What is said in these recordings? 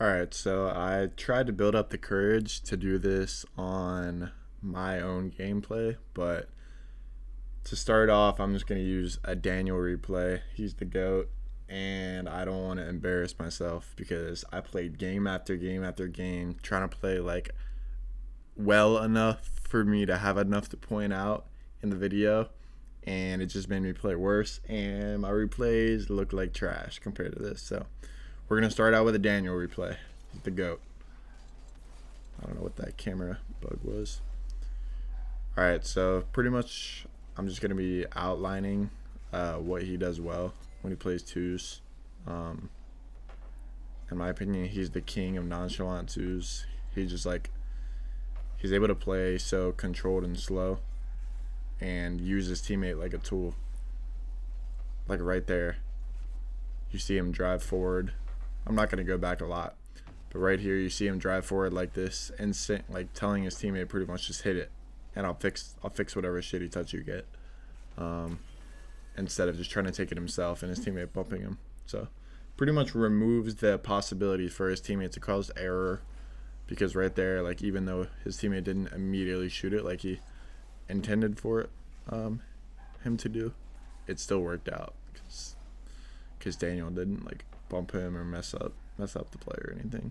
Alright, so I tried to build up the courage to do this on my own gameplay, but to start off, I'm just going to use a Daniel replay. He's the GOAT, and I don't want to embarrass myself because I played game after game after game trying to play like well enough for me to have enough to point out in the video, and it just made me play worse, and my replays look like trash compared to this. So we're going to start out with a Daniel replay. He's the GOAT. I don't know what that camera bug was. Alright, so pretty much I'm just going to be outlining what he does well when he plays twos. In my opinion, he's the king of nonchalant twos. He's able to play so controlled and slow and use his teammate like a tool. Like right there, you see him drive forward. I'm not going to go back a lot, but right here you see him drive forward like this and like telling his teammate pretty much just hit it, and I'll fix whatever shitty touch you get, instead of just trying to take it himself and his teammate bumping him. So pretty much removes the possibility for his teammate to cause error, because right there, like, even though his teammate didn't immediately shoot it like he intended for it, him to do, it still worked out because Daniel didn't like bump him or mess up the play or anything.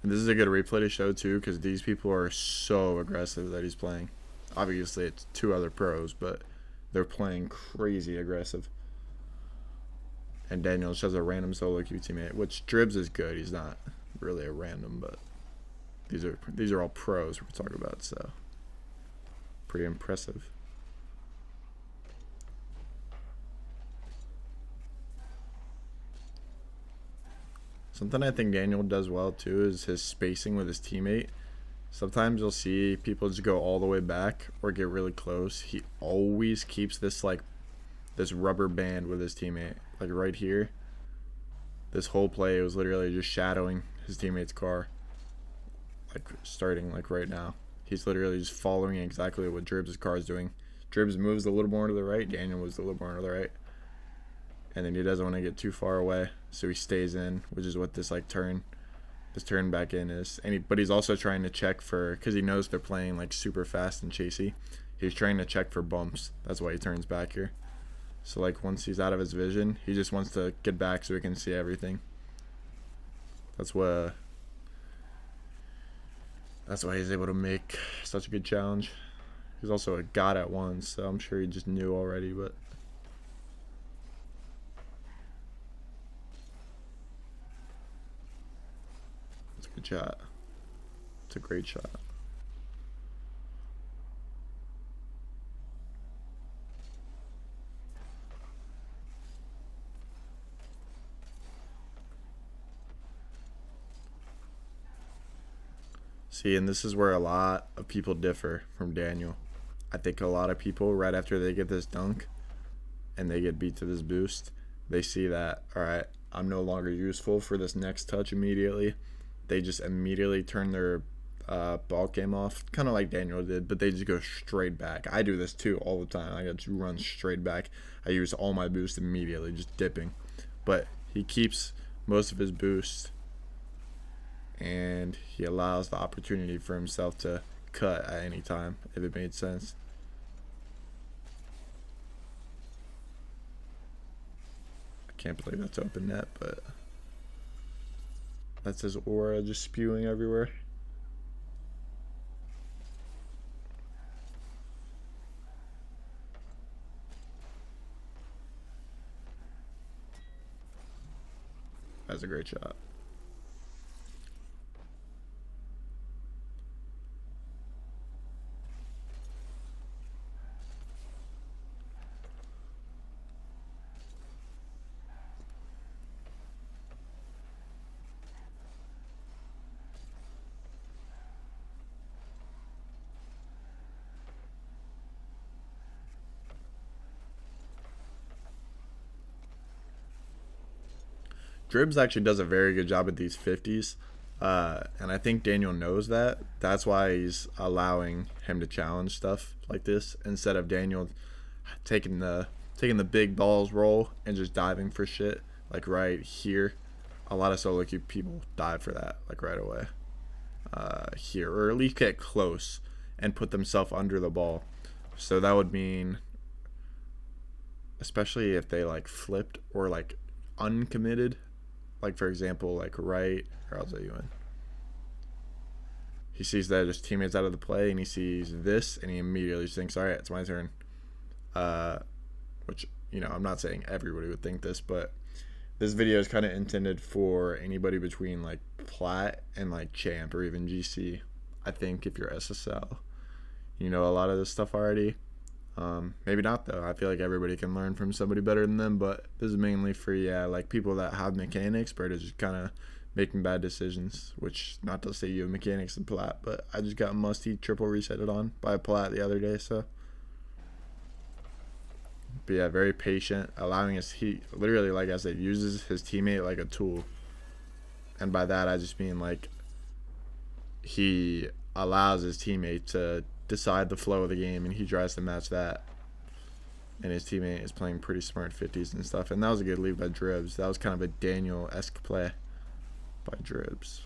And this is a good replay to show too, because these people are so aggressive that he's playing. Obviously, it's two other pros, but they're playing crazy aggressive. And Daniel just has a random solo queue teammate, which Dribs is good. He's not really a random, but these are all pros we're talking about, so pretty impressive. Something I think Daniel does well too is his spacing with his teammate. Sometimes you'll see people just go all the way back or get really close. He always keeps this rubber band with his teammate. Like right here, this whole play was literally just shadowing his teammate's car. Like starting like right now, he's literally just following exactly what Dribs' car is doing. Dribs moves a little more to the right. Daniel moves a little more to the right. And then he doesn't want to get too far away, so he stays in, which is what this turn back in is. But he's also trying to check for, because he knows they're playing like super fast and chasey. He's trying to check for bumps. That's why he turns back here. So like once he's out of his vision, he just wants to get back so he can see everything. That's why he's able to make such a good challenge. He's also a god at once, so I'm sure he just knew already, but good shot. It's a great shot. See, and this is where a lot of people differ from Daniel. I think a lot of people, right after they get this dunk and they get beat to this boost, they see that, all right, I'm no longer useful for this next touch immediately. They just immediately turn their ball game off, kind of like Daniel did, but they just go straight back. I do this too all the time. I got to run straight back. I use all my boost immediately, just dipping. But he keeps most of his boost, and he allows the opportunity for himself to cut at any time, if it made sense. I can't believe that's open net, but that's his aura just spewing everywhere. That's a great shot. Dribbs actually does a very good job at these 50s. And I think Daniel knows that. That's why he's allowing him to challenge stuff like this instead of Daniel taking the big balls roll and just diving for shit like right here. A lot of solo queue people dive for that like right away. Here, or at least get close and put themselves under the ball. So that would mean, especially if they like flipped or like uncommitted, like for example, like right, or else you in. He sees that his teammate's out of the play and he sees this and he immediately thinks, all right, it's my turn. Which, I'm not saying everybody would think this, but this video is kind of intended for anybody between like plat and like champ or even GC. I think if you're SSL, you know a lot of this stuff already. Maybe not though. I feel like everybody can learn from somebody better than them, but this is mainly for like people that have mechanics but are just kind of making bad decisions. Which, not to say you have mechanics in plat, but I just got musty triple resetted on by plat the other day, so. But yeah, very patient, allowing he literally, like I said, uses his teammate like a tool. And by that I just mean like he allows his teammate to decide the flow of the game and he tries to match that. And his teammate is playing pretty smart 50s and stuff. And that was a good lead by Dribbs. That was kind of a Daniel-esque play by Dribbs.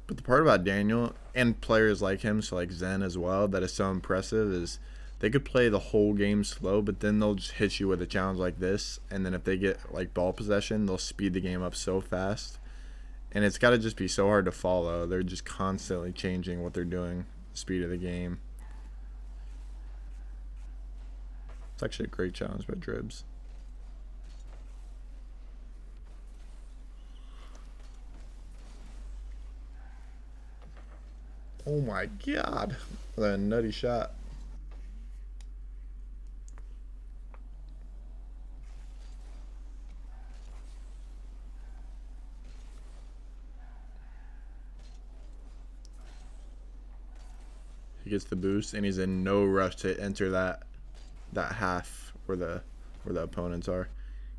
But the part about Daniel and players like him, so like Zen as well, that is so impressive is they could play the whole game slow, but then they'll just hit you with a challenge like this. And then if they get like ball possession, they'll speed the game up so fast. And it's got to just be so hard to follow. They're just constantly changing what they're doing, the speed of the game. It's actually a great challenge by Dribbs. Oh my god. What a nutty shot. He gets the boost and he's in no rush to enter that half where the opponents are.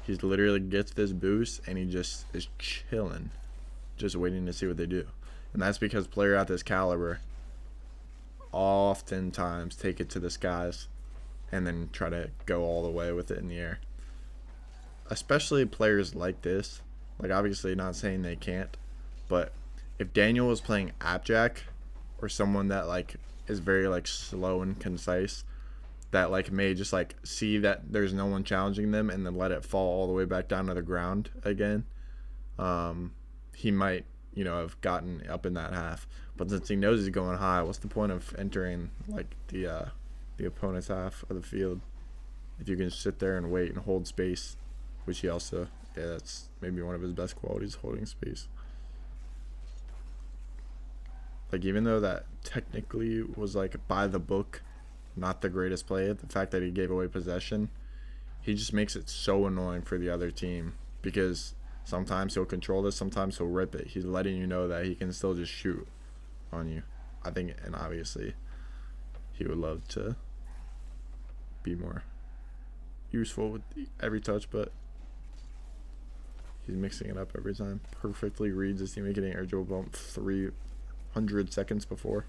He literally gets this boost and he just is chilling, just waiting to see what they do. And that's because players at this caliber oftentimes take it to the skies and then try to go all the way with it in the air. Especially players like this. Like, obviously not saying they can't, but if Daniel was playing Appjack or someone that like is very like slow and concise, that like may just like see that there's no one challenging them and then let it fall all the way back down to the ground again, he might have gotten up in that half. But since he knows he's going high, what's the point of entering like the opponent's half of the field if you can sit there and wait and hold space, which he also, that's maybe one of his best qualities, holding space. Like, even though that technically was like by the book, not the greatest play, the fact that he gave away possession, he just makes it so annoying for the other team because sometimes he'll control this, sometimes he'll rip it. He's letting you know that he can still just shoot on you. I think, and obviously, he would love to be more useful with every touch, but he's mixing it up every time. Perfectly reads his teammate getting air dribble bump 300 seconds before.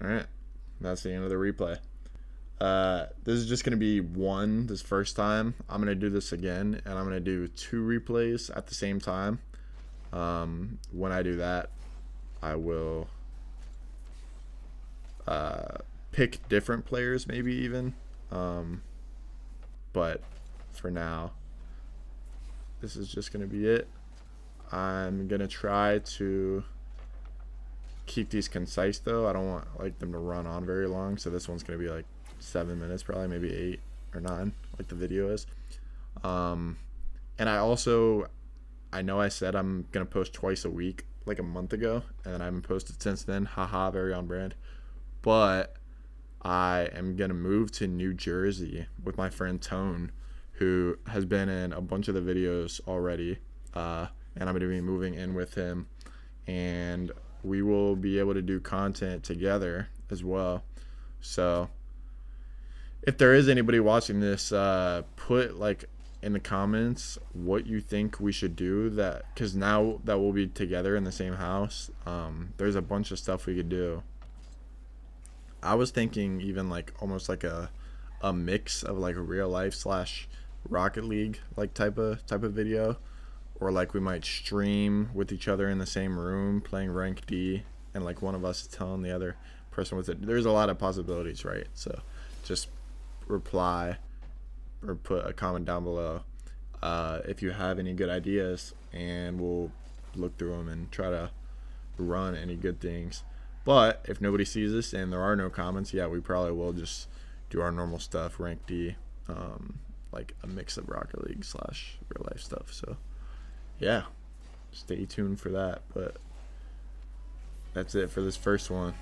Alright, that's the end of the replay. This is just going to be this first time. I'm going to do this again, and I'm going to do 2 replays at the same time. When I do that, I will pick different players, maybe even. But for now, this is just going to be it. I'm going to try to keep these concise though. I don't want them to run on very long, so this one's going to be like 7 minutes, probably maybe 8 or 9 like the video is. And I know I said I'm going to post twice a week like a month ago, and I haven't posted since then. Haha, very on brand. But I am going to move to New Jersey with my friend Tone, who has been in a bunch of the videos already, and I'm going to be moving in with him, and we will be able to do content together as well. So if there is anybody watching this, put like in the comments what you think we should do, that because now that we'll be together in the same house, there's a bunch of stuff we could do. I was thinking even like almost like a mix of like a real life slash Rocket League like type of video, or like we might stream with each other in the same room playing rank D, and like one of us is telling the other person with it. There's a lot of possibilities, right? So just reply or put a comment down below if you have any good ideas, and we'll look through them and try to run any good things. But if nobody sees this and there are no comments, yeah, we probably will just do our normal stuff, rank D, like a mix of Rocket League slash real life stuff. So yeah, stay tuned for that. But that's it for this first one.